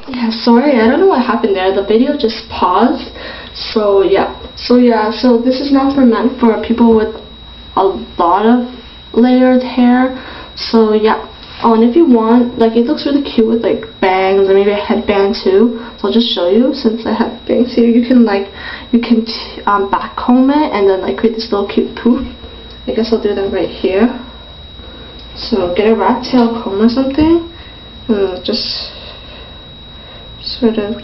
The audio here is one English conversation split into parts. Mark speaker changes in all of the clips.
Speaker 1: Yeah, sorry, I don't know what happened there. The video just paused. So yeah. So this is not meant for people with a lot of layered hair. So yeah. Oh, and if you want, like, it looks really cute with like bangs and maybe a headband too. So I'll just show you, since I have bangs here. You can back comb it and then like create this little cute poof. I guess I'll do that right here. So get a rat tail comb or something, and just sort of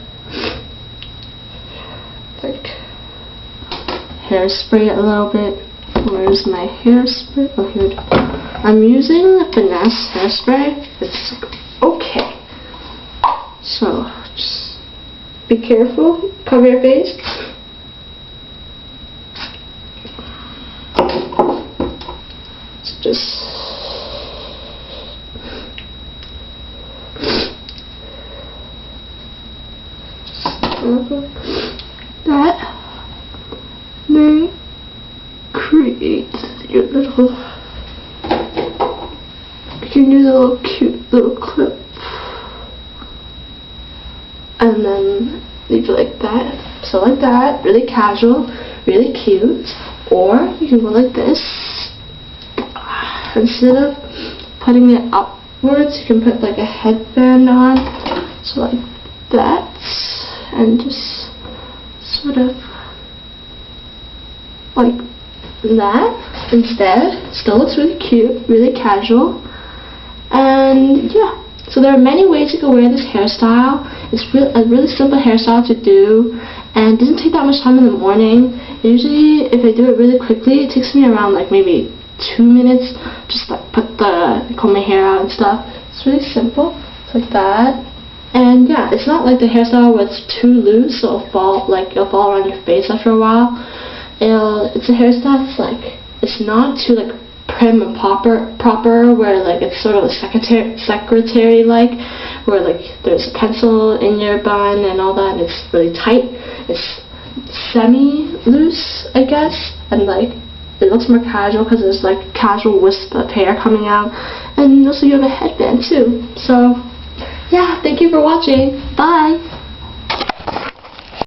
Speaker 1: like hairspray it a little bit. Where's my hairspray? Oh, here it is. I'm using Finesse hairspray. It's okay. So just be careful. Cover your face. Just that may create your little, you can use a little cute little clip and then leave it like that. So like that, really casual, really cute. Or you can go like this. Instead of putting it upwards, you can put like a headband on. So like that, and just sort of like that instead. Still looks really cute, really casual. And yeah, so there are many ways you can wear this hairstyle. It's a really simple hairstyle to do, and it doesn't take that much time in the morning. Usually if I do it really quickly, it takes me around like maybe 2 minutes, just like comb my hair out and stuff. It's really simple. It's like that. And yeah, it's not like the hairstyle where it's too loose, so it'll fall around your face after a while. It's a hairstyle that's like, it's not too like prim and proper, where like it's sort of a secretary like, where like there's a pencil in your bun and all that, and it's really tight. It's semi loose, I guess, and like it looks more casual because there's like casual wisp of hair coming out, and also you have a headband too. So yeah, thank you for watching. Bye.